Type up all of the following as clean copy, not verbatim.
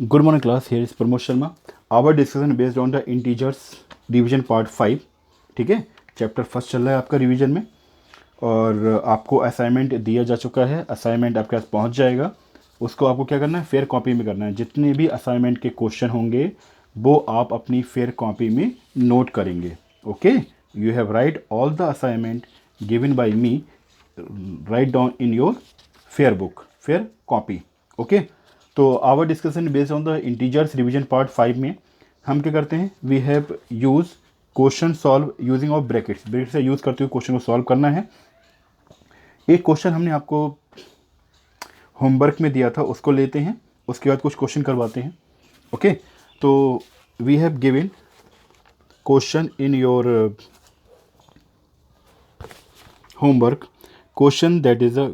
Good morning class, here is Pramod Sharma. Our discussion based on the integers revision part 5. ठीक है, chapter first चल रहा है आपका रिवीजन में और आपको असाइनमेंट दिया जा चुका है. असाइनमेंट आपके पास पहुंच जाएगा. उसको आपको क्या करना है, फेयर कॉपी में करना है. जितने भी असाइनमेंट के क्वेश्चन होंगे वो आप अपनी फेयर कॉपी में नोट करेंगे. Okay, you have write all the assignment given by me, write down in your fair book, fair copy. Okay, तो our discussion based on the integers revision part 5 में हम क्या करते हैं, we have use question solve using of brackets. Bracket से use करते हुए question को सॉल्व करना है. एक क्वेश्चन हमने आपको होमवर्क में दिया था, उसको लेते हैं, उसके बाद कुछ क्वेश्चन करवाते हैं. ओके, तो we have given question in your homework. Question that is a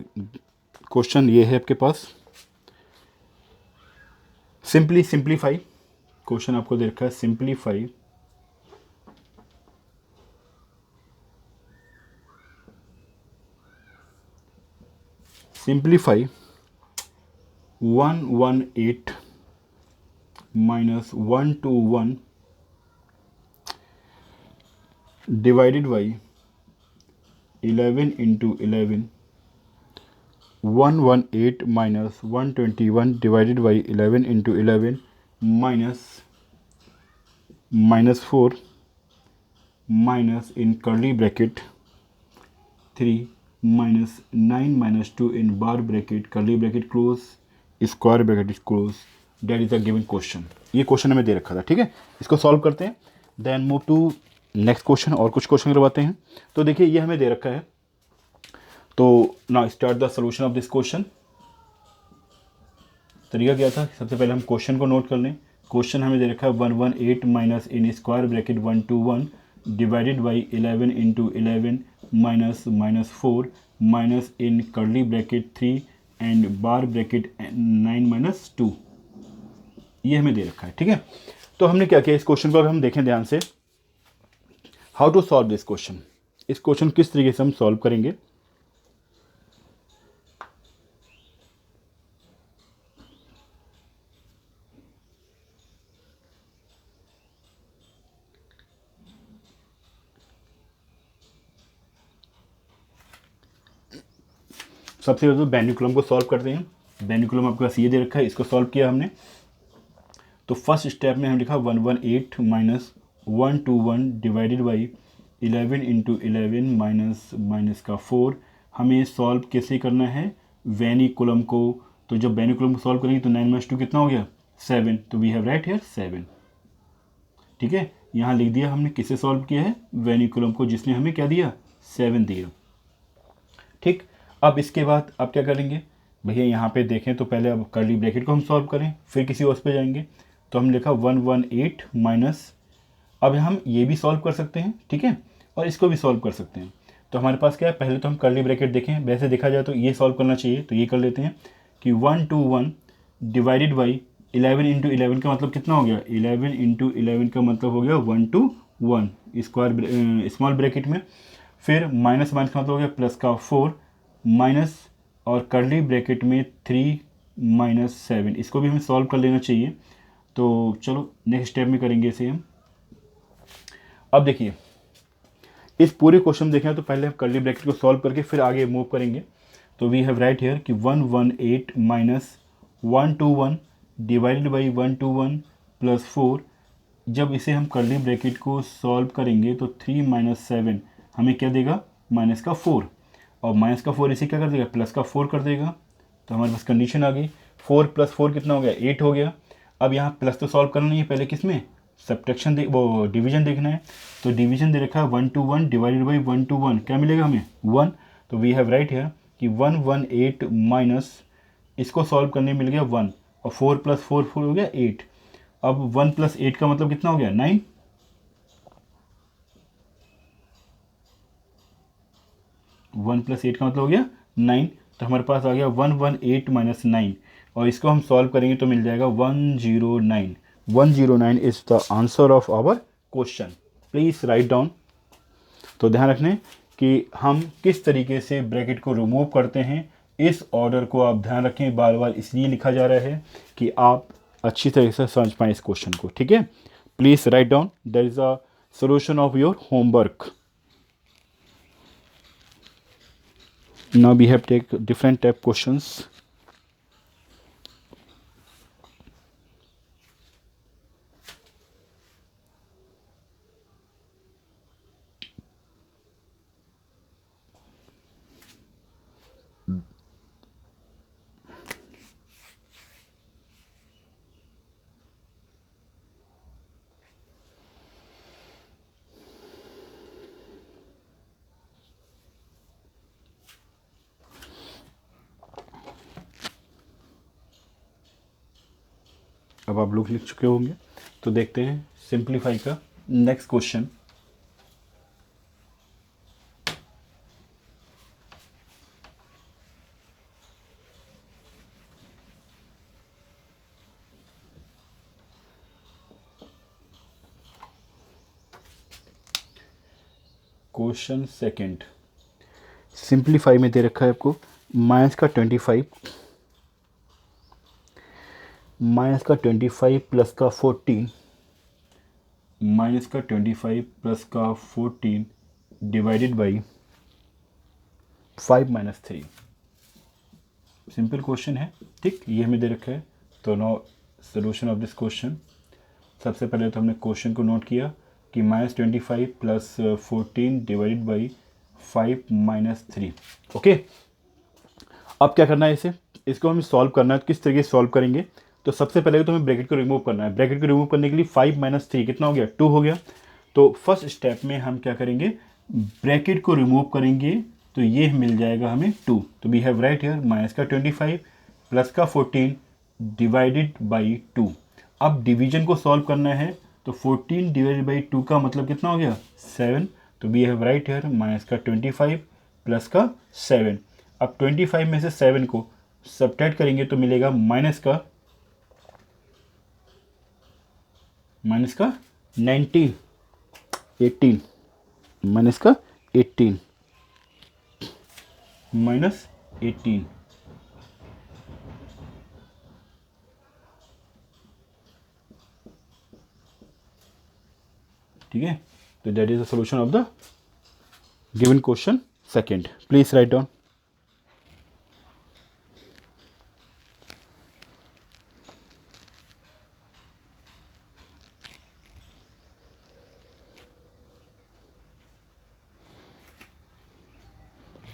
question ये है आपके पास, सिंप्लीफाई. क्वेश्चन आपको दे रखा है simplify simplify 118 minus 121 divided by 11 into 11. 118 minus 121 divided by 11 into 11 minus 4 minus in curly bracket 3 minus 9 minus 2 in bar bracket curly bracket close square bracket is close. That is a given question. ये question हमें दे रखा था. ठीक है, इसको solve करते हैं, then move to next question. और कुछ क्वेश्चन करवाते हैं. तो देखिए ये हमें दे रखा है, तो now start the solution of this question. तरीका क्या था, सबसे पहले हम क्वेश्चन को नोट कर लें. क्वेश्चन हमें दे रखा है 118 minus in square bracket 121 divided by 11 into 11 minus 4 minus in curly bracket 3 and bar bracket 9 minus 2. ये हमें दे रखा है. ठीक है, तो हमने क्या किया, इस क्वेश्चन को अगर हम देखें ध्यान से, how to solve this question. इस क्वेश्चन किस तरीके से हम सॉल्व करेंगे. सबसे पहले तो बेनिकुलम को सॉल्व करते हैं. बेनिकुलम आपके पास ये दे रखा है, इसको सॉल्व किया हमने. तो फर्स्ट स्टेप में हम लिखा 118 minus 121 divided by 11 into 11 minus का 4. हमें सॉल्व कैसे करना है, वेनिकुलम को. तो जब बेनिकुलम को सॉल्व करेंगे तो 9 माइनस 2 कितना हो गया, 7. तो वी हैव राइट हियर 7. ठीक है, यहाँ लिख दिया हमने किसे सॉल्व किया है, वेनिकुलम को, जिसने हमें क्या दिया, 7 दिया. ठीक, अब इसके बाद आप क्या करेंगे भैया, यहाँ पे देखें तो पहले अब कर्ली ब्रैकेट को हम सॉल्व करें, फिर किसी और पे जाएंगे. तो हम लिखा 118 माइनस, अब हम ये भी सॉल्व कर सकते हैं. ठीक है, और इसको भी सॉल्व कर सकते हैं. तो हमारे पास क्या है, पहले तो हम कर्ली ब्रैकेट देखें, वैसे देखा जाए तो ये सॉल्व करना चाहिए, तो ये कर लेते हैं कि 121 डिवाइडेड बाई 11 इंटू 11 का मतलब कितना हो गया, 11 इंटू 11 का मतलब हो गया 121 स्क्वायर स्मॉल ब्रैकेट में. फिर माइनस का मतलब हो गया प्लस का 4 माइनस और कर्ली ब्रैकेट में 3 माइनस 7. इसको भी हमें सॉल्व कर लेना चाहिए. तो चलो नेक्स्ट स्टेप में करेंगे इसे हम. अब देखिए इस पूरे क्वेश्चन देखें तो पहले हम कर्ली ब्रैकेट को सॉल्व करके फिर आगे मूव करेंगे. तो वी हैव राइट हियर कि 118 माइनस 121 डिवाइडेड बाई 121 प्लस 4. जब इसे हम कर्ली ब्रैकेट को सॉल्व करेंगे तो 3 माइनस 7 हमें क्या देगा, माइनस का 4. और माइनस का 4 इसे क्या कर देगा, प्लस का 4 कर देगा. तो हमारे पास कंडीशन आ गई, 4 प्लस 4 कितना हो गया, 8 हो गया. अब यहाँ प्लस तो सॉल्व करना नहीं है, पहले किस में, सब्ट्रैक्शन वो डिवीजन देखना है. तो डिवीजन दे रखा है 121 डिवाइडेड बाई 121, क्या मिलेगा हमें, 1. तो वी हैव राइट है कि 118 माइनस, इसको सॉल्व करने मिल गया 1, और 4 प्लस 4 हो गया 8. अब 1 प्लस 8 का मतलब कितना हो गया, 9. 1 प्लस 8 का मतलब हो गया 9. तो हमारे पास आ गया 118 माइनस 9, और इसको हम सॉल्व करेंगे तो मिल जाएगा 109. 109 is the answer of our question. Please write down. तो ध्यान रखने कि हम किस तरीके से ब्रैकेट को रिमूव करते हैं, इस ऑर्डर को आप ध्यान रखें. बार बार इसलिए लिखा जा रहा है कि आप अच्छी तरीके से समझ पाएँ इस क्वेश्चन को, ठीक है। Please write down, that is a solution of your homework. Now we have take different type questions. अब आप लोग लिख चुके होंगे, तो देखते हैं सिंप्लीफाई का next question. Question second, simplify में दे रखा है आपको माइनस का 25 प्लस का 14 माइनस का 25 प्लस का 14 divided by 5 minus 3। Simple question है, ठीक, ये हमें दे रखा है। तो no solution of this question, सबसे पहले तो हमने क्वेश्चन को नोट किया कि -25 plus 14 divided by 5 minus 3। Okay, अब क्या करना है, इसको हमें सॉल्व करना है। तो किस तरीके से सॉल्व करेंगे, तो सबसे पहले तो हमें ब्रैकेट को रिमूव करना है। ब्रैकेट को रिमूव करने के लिए 5 माइनस 3 कितना हो गया, 2 हो गया। तो फर्स्ट स्टेप में हम क्या करेंगे, ब्रैकेट को रिमूव करेंगे, तो ये मिल जाएगा हमें 2। तो we have write here minus का 25 प्लस का 14 डिवाइडेड बाई 2। अब डिवीजन को सॉल्व करना है, तो 14 डिवाइडेड बाई 2 का मतलब कितना हो गया, 7। तो we have write here minus का 25 प्लस का 7। अब 25 में से 7 को सब्ट्रैक्ट करेंगे तो मिलेगा माइनस का 19 18 माइनस का 18 माइनस 18। ठीक है, तो that is the solution of the given question second. Please write down.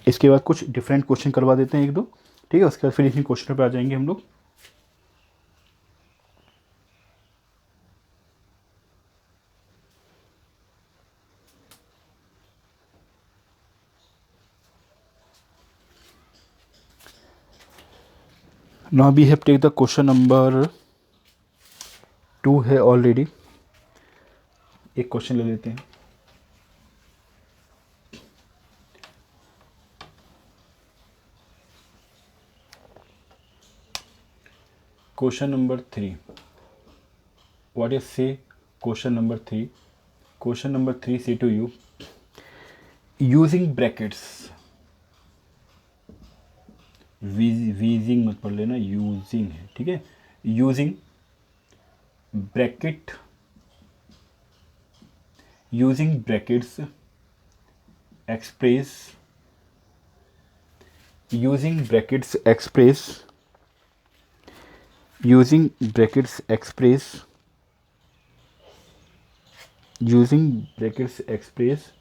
इसके बाद कुछ डिफरेंट क्वेश्चन करवा देते हैं एक दो, ठीक है, उसके बाद फिर इसी क्वेश्चन पे आ जाएंगे हम लोग। Now we have take the question number 2 है ऑलरेडी। एक क्वेश्चन ले लेते हैं। Question number 3, what is say question number 3। Question number 3 say to you, using brackets, वीजिंग मत पढ़ लेना, यूजिंग है, ठीक है। Using bracket, using brackets express, using brackets express, using brackets express, using brackets express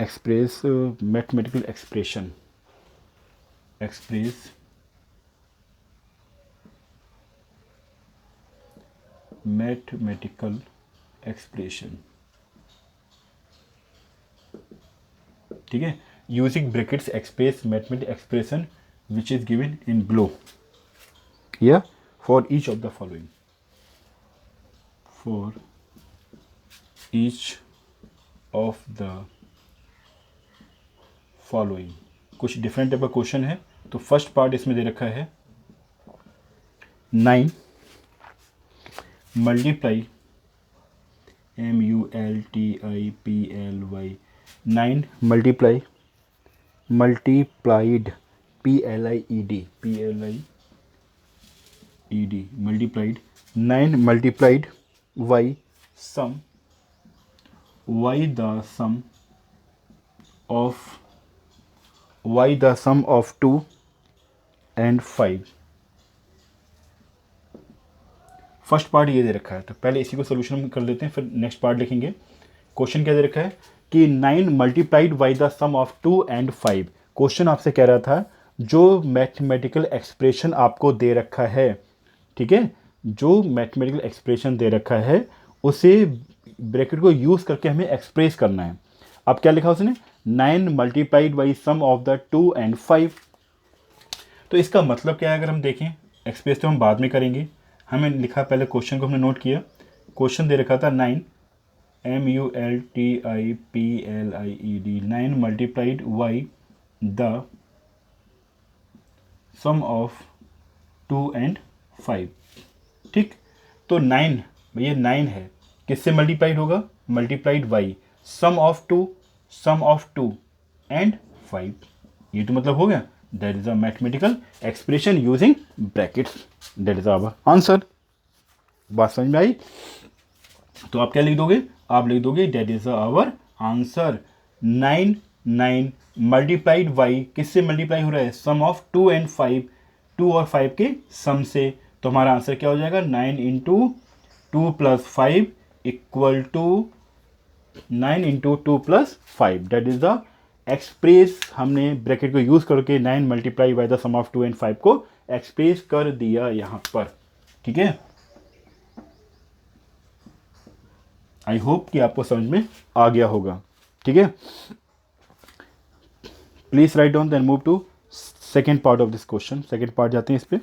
express mathematical expression, express mathematical expression, ठीक है। Using brackets express mathematical expression which is given in below या for each of the following, for each of the following. कुछ different type का question है। तो first part इसमें दे रखा है 9 multiply MULTIPLY 9 multiply multiplied PLIED multiplied 9 multiplied y sum the sum of 2 and 5। First part ये दे रखा है, तो पहले इसी को सोल्यूशन कर लेते हैं, फिर नेक्स्ट पार्ट लिखेंगे। क्वेश्चन क्या दे रखा है कि 9 multiplied by the sum of 2 and 5। क्वेश्चन आपसे कह रहा था जो मैथमेटिकल एक्सप्रेशन आपको दे रखा है, ठीक है, जो मैथमेटिकल एक्सप्रेशन दे रखा है उसे ब्रैकेट को यूज़ करके हमें एक्सप्रेस करना है। अब क्या लिखा उसने, 9 multiplied by sum of the 2 and 5। तो इसका मतलब क्या है, अगर हम देखें, एक्सप्रेस तो हम बाद में करेंगे, हमें लिखा पहले क्वेश्चन को हमने नोट किया। क्वेश्चन दे रखा था 9 MULTIPLIED 9 multiplied y the sum of 2 and 5, ठीक। तो 9 भैया 9 है, किससे मल्टीप्लाइड होगा, multiplied y sum of 2 and 5, ये तो मतलब हो गया। That is a mathematical expression using brackets, that is our answer. बात समझ में आई? तो आप क्या लिख दोगे, आप लिख दोगे that is our answer. 9 multiplied y किससे मल्टीप्लाई हो रहा है, सम ऑफ 2 एंड 5, 2 और 5 के सम से। तो हमारा आंसर क्या हो जाएगा, 9 into 2 plus 5 equal to 9 into 2 plus 5, that is the express. हमने ब्रैकेट को यूज करके 9 multiply by the sum of 2 and 5 को एक्सप्रेस कर दिया यहां पर, ठीक है। आई होप कि आपको समझ में आ गया होगा, ठीक है। Please write down then move to second part of this question. Second part जाते हैं इस पे।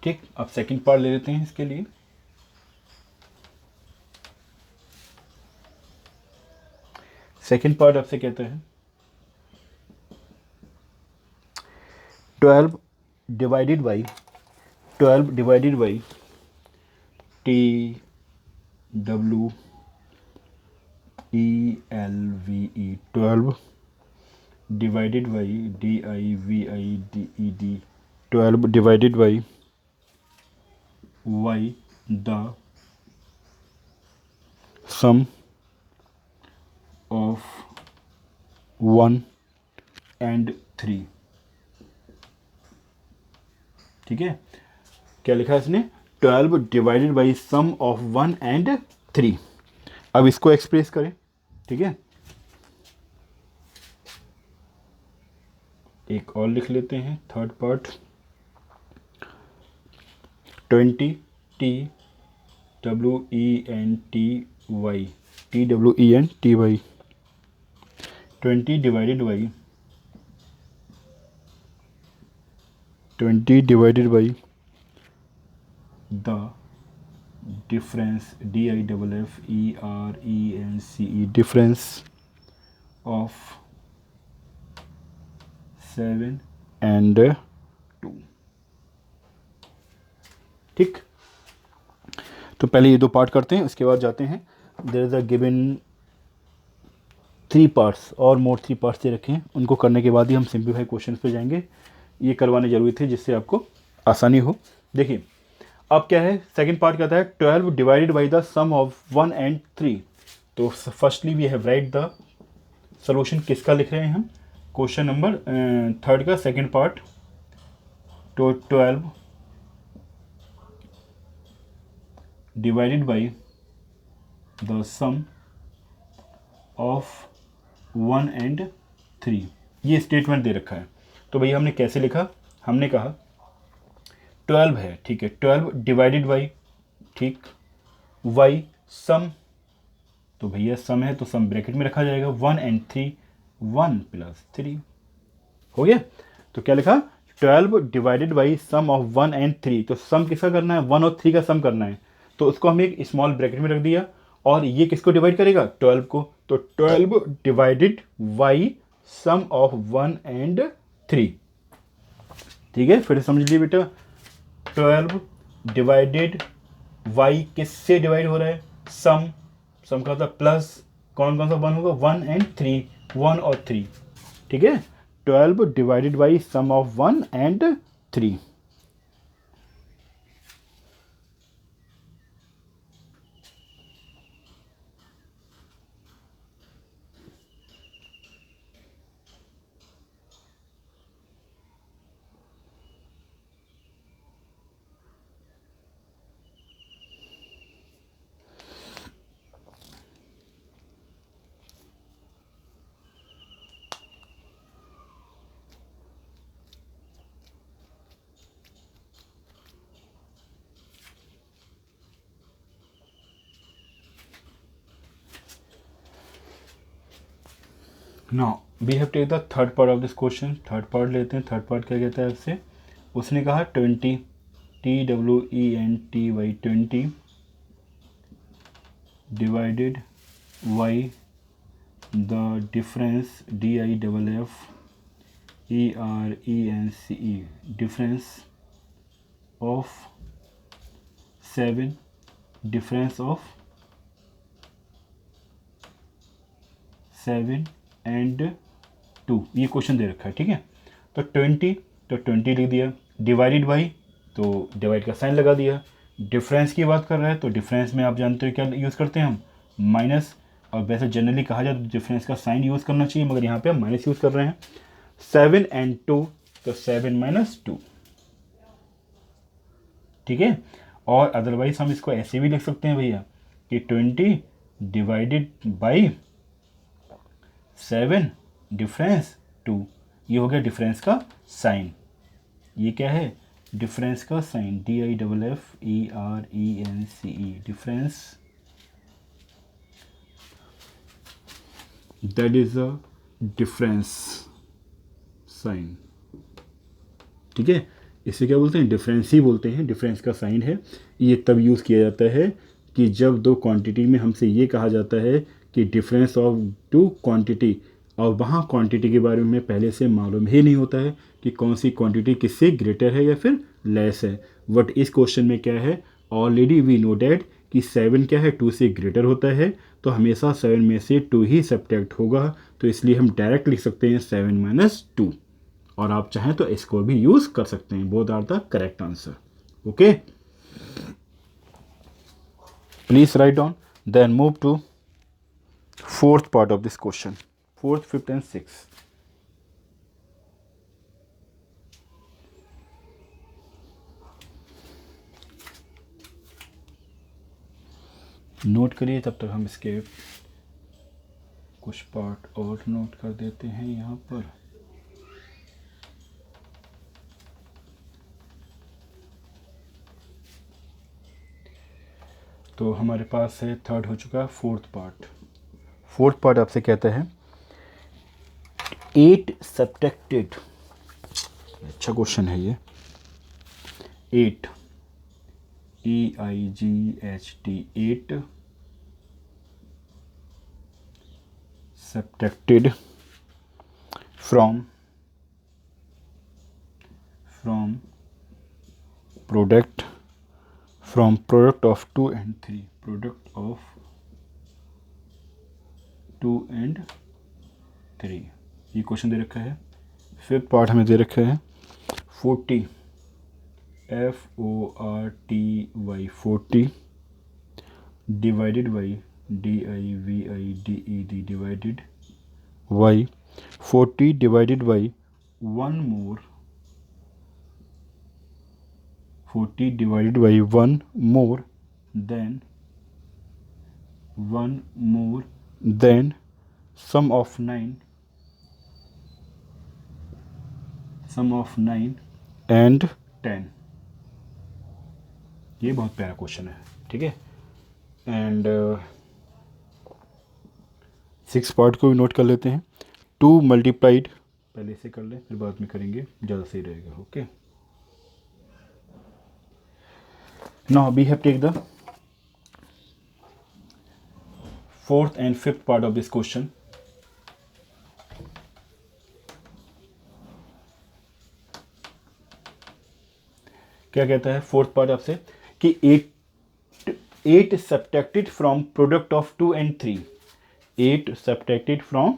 ठीक, अब सेकंड पार्ट ले लेते हैं इसके लिए। सेकंड पार्ट आपसे कहता है 12 divided by TWELVE 12 divided by DIVIDED 12 divided by y the sum of 1 and 3, ठीक है। क्या लिखा है इसने, 12 divided by sum of 1 and 3। अब इसको एक्सप्रेस करें, ठीक है। एक और लिख लेते हैं third part, 20 TWENTY 20 divided by the difference DIFFERENCE difference of 7 and 2, ठीक। तो पहले ये दो पार्ट करते हैं, उसके बाद जाते हैं, there is a given 3 parts और मोर 3 पार्ट्स दे रखे हैं, उनको करने के बाद ही हम सिंपलीफाई क्वेश्चन पे जाएंगे। ये करवाने जरूरी थे जिससे आपको आसानी हो। देखिए अब क्या है, सेकंड पार्ट कहता है 12 divided by the sum of 1 and 3। तो firstly we have write the solution, किसका लिख रहे हैं हम, क्वेश्चन नंबर थर्ड का सेकंड पार्ट। तो 12 divided by the sum of 1 and 3, ये स्टेटमेंट दे रखा है। तो भैया हमने कैसे लिखा, हमने कहा 12 है, ठीक है, 12 डिवाइडेड बाई, ठीक, y सम, तो भैया सम है तो सम ब्रैकेट में रखा जाएगा, 1 एंड 3, 1 प्लस 3 हो गया। तो क्या लिखा, 12 divided by sum of 1 and 3, तो सम किसका करना है, 1 और 3 का सम करना है, तो उसको हम एक स्मॉल ब्रैकेट में रख दिया, और ये किसको डिवाइड करेगा, 12 को, तो 12 divided by sum of 1 and 3। ठीक है, फिर समझ लीजिए बेटा, 12 डिवाइडेड वाई किससे डिवाइड हो रहा है, सम का मतलब प्लस कौन कौन सा 1 होगा, 1 एंड 3, 1 और 3। ठीक है, 12 divided by sum of 1 and 3। Now we have take the third part of this question. Third part लेते हैं। थर्ड पार्ट क्या कहता है आपसे, उसने कहा 20 TWENTY 20 divided by the difference DIFFERENCE difference of 7 difference of 7 and 2, ये क्वेश्चन दे रखा है। ठीक है, तो 20 लिख दिया, डिवाइडेड बाई तो डिवाइड का साइन लगा दिया, डिफरेंस की बात कर रहा है तो डिफरेंस में आप जानते हो क्या यूज़ करते हैं हम, माइनस, और वैसे जनरली कहा जाए तो डिफरेंस का साइन यूज़ करना चाहिए, मगर यहाँ पे हम माइनस यूज़ कर रहे हैं। 7 एंड 2, तो 7 माइनस 2। ठीक है, और अदरवाइज हम इसको ऐसे भी लिख सकते हैं भैया कि 20 डिवाइडेड बाई 7 डिफरेंस 2, ये हो गया डिफरेंस का साइन। ये क्या है, डिफरेंस का sign, DIFFERENCE difference, that is a difference sign. ठीक है, इसे क्या बोलते हैं, डिफरेंस ही बोलते हैं, डिफरेंस का साइन है। ये तब यूज़ किया जाता है कि जब दो क्वांटिटी में हमसे ये कहा जाता है कि डिफरेंस ऑफ टू क्वांटिटी, और वहाँ क्वांटिटी के बारे में पहले से मालूम ही नहीं होता है कि कौन सी क्वांटिटी किससे ग्रेटर है या फिर लेस है। बट इस क्वेश्चन में क्या है, ऑलरेडी वी नो डैट कि 7 क्या है, 2 से ग्रेटर होता है, तो हमेशा 7 में से 2 ही सब्ट्रैक्ट होगा, तो इसलिए हम डायरेक्ट लिख सकते हैं 7 माइनस 2, और आप चाहें तो इसको भी यूज़ कर सकते हैं। Both are the correct answer. Okay, please write down, then move to fourth part of this question, 4th, 5th and 6th। Note करिए, तब तक हम इसके कुछ पार्ट और नोट कर देते हैं यहाँ पर। तो हमारे पास है, थर्ड हो चुका, फोर्थ पार्ट। फोर्थ पार्ट आपसे कहता है 8 सब्ट्रैक्टेड, अच्छा क्वेश्चन है ये, 8 EIGHT 8 subtracted from product of 2 and 3, product of 2 and 3, ये क्वेश्चन दे रखा है। फिफ्थ पार्ट हमें दे रखा है 40 FORTY 40 divided by DIVIDED divided by 40 divided by 1 more 40 divided by 1 more then sum of 9 and 10। ये बहुत प्यारा क्वेश्चन है। ठीक है, एंड 6 पार्ट को भी नोट कर लेते हैं। 2 मल्टीप्लाइड पहले से कर लें फिर बाद में करेंगे, ज़्यादा सही रहेगा. Okay, now we have take the fourth and fifth part of this question. क्या कहता है फोर्थ पार्ट आपसे कि 8 subtracted from product of 2 and 3. 8 subtracted from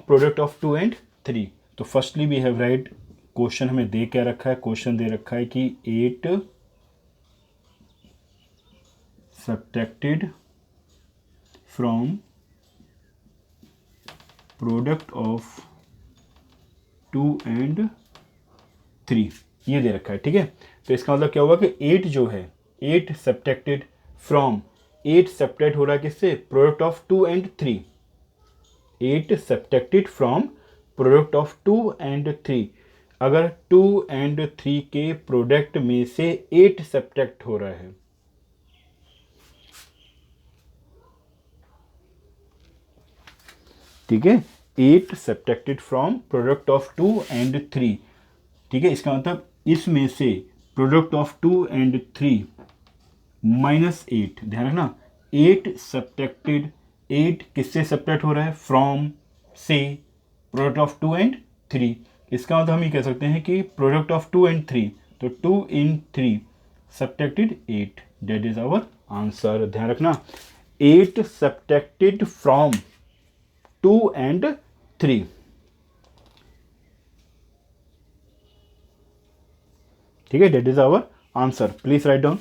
product of 2 and 3. तो firstly we have write, question हमें दे क्या रखा है, क्वेश्चन दे रखा है कि 8 subtracted from product of 2 and 3 ये दे रखा है. ठीक है, तो इसका मतलब क्या होगा कि 8 जो है 8 सब्ट्रैक्टेड फ्रॉम, 8 सब्ट्रैक्ट हो रहा है किससे, product of 2 and 3. 8 subtracted from product of 2 and 3. अगर 2 and 3 के प्रोडक्ट में से 8 सब्ट्रैक्ट हो रहा है, ठीक है, 8 subtracted from product of 2 and 3. ठीक है, इसका मतलब इसमें से प्रोडक्ट ऑफ 2 and 3 -8, ध्यान रखना 8 सब्ट्रैक्टेड, 8 किससे सब्ट्रैक्ट हो रहा है, फ्रॉम से प्रोडक्ट ऑफ 2 and 3. इसका मतलब हम ये कह सकते हैं कि प्रोडक्ट ऑफ 2 and 3, तो 2 in 3 subtracted 8, that is our answer. ध्यान रखना 8 सब्ट्रैक्टेड फ्रॉम 2 and 3. ठीक है, that is our answer. Please write down.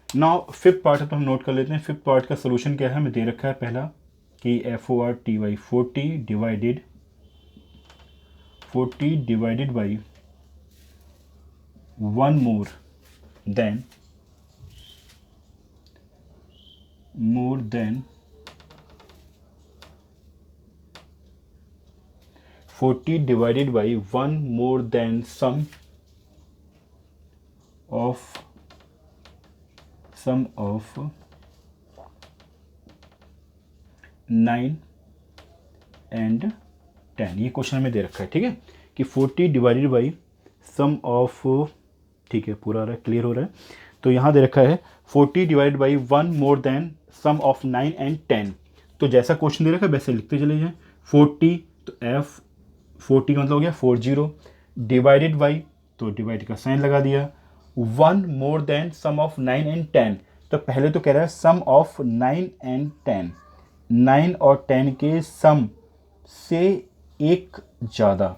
Now fifth part है तो हम नोट कर लेते हैं. फिफ्थ पार्ट का सोल्यूशन क्या है, हमें दे रखा है पहला कि FORTY 40 divided by 1 more than 40 divided by 1 more than sum of 9 and 10. ये क्वेश्चन हमें दे रखा है. ठीक है, कि 40 डिवाइडेड बाई सम ऑफ, ठीक है पूरा आ रहा है, क्लियर हो रहा है. तो यहाँ दे रखा है 40 divided by 1 more than sum of 9 and 10. तो जैसा क्वेश्चन दे रखा है वैसे लिखते चले जाएं. 40 तो F 40 का मतलब हो गया 40, डिवाइडेड बाई, तो डिवाइड का साइन लगा दिया, 1 more than sum of 9 and 10. तो पहले तो कह रहा है सम ऑफ 9 and 10, 9 और 10 के सम से एक ज़्यादा,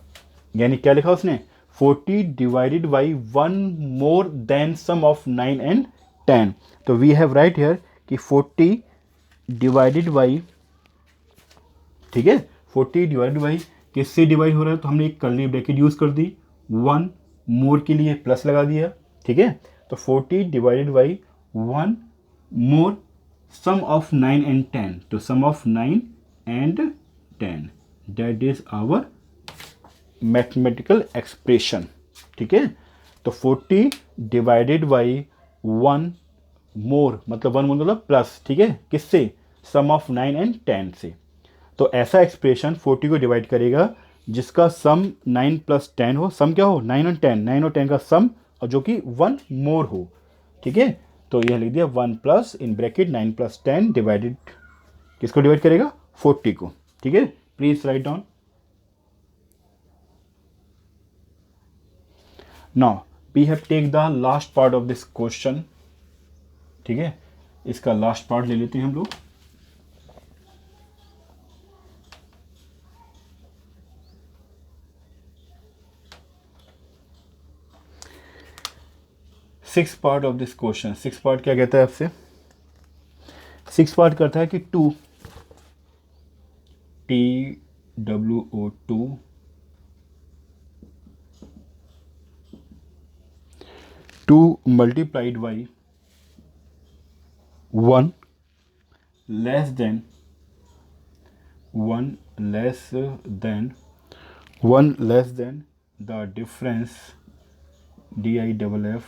यानी क्या लिखा उसने 40 divided by 1 more than sum of 9 and 10. तो वी हैव राइट हियर कि 40 डिवाइडेड बाई, ठीक है 40 डिवाइडेड बाई किससे डिवाइड हो रहा है, तो हमने एक कर्ली ब्रैकेट यूज़ कर दी, 1 मोर के लिए प्लस लगा दिया. ठीक है, तो 40 divided by 1 more sum of 9 and 10, तो sum of 9 and 10, that is our mathematical expression. ठीक है, तो 40 डिवाइडेड बाई 1 मोर, मतलब 1 मोर मतलब प्लस, ठीक है किससे, सम ऑफ 9 and 10 से. तो ऐसा एक्सप्रेशन 40 को डिवाइड करेगा जिसका सम 9 + 10 हो, सम क्या हो 9 और 10, 9 और 10 का सम, और जो कि 1 मोर हो. ठीक है, तो यह लिख दिया 1 प्लस इन ब्रैकेट 9 + 10 डिवाइडेड, किसको डिवाइड करेगा 40 को. ठीक है, please write down. Now we have take the last part of this question. ठीक है, इसका लास्ट पार्ट ले लेते हैं हम लोग. Six part of this question. Six part क्या कहता है आपसे, सिक्स पार्ट करता है कि 2 TWO2 2 multiplied by 1 less than 1 less than the difference DIFF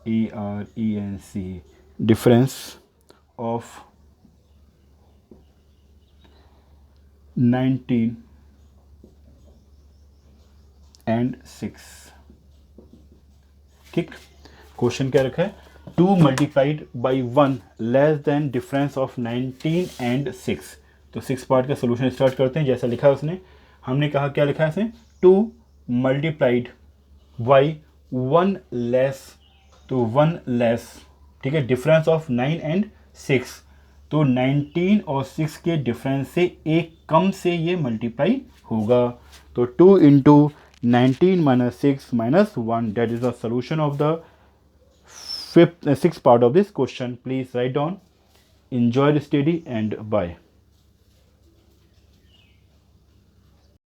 ERENC, difference of 19 and 6। ठीक, क्वेश्चन क्या रखा है, 2 multiplied by 1 less than difference of 19 and 6। तो 6 पार्ट का सोल्यूशन स्टार्ट करते हैं। जैसा लिखा है उसने, हमने कहा क्या लिखा है इसमें, 2 मल्टीप्लाइड बाई 1 लेस, तो 1 लेस, ठीक है, डिफरेंस ऑफ 9 एंड 6, तो 19 और 6 के डिफरेंस से एक कम से ये मल्टीप्लाई होगा। तो 2 into 19 minus 6 minus 1, that is the solution of the sixth part of this question. Please write down. Enjoy the study and bye.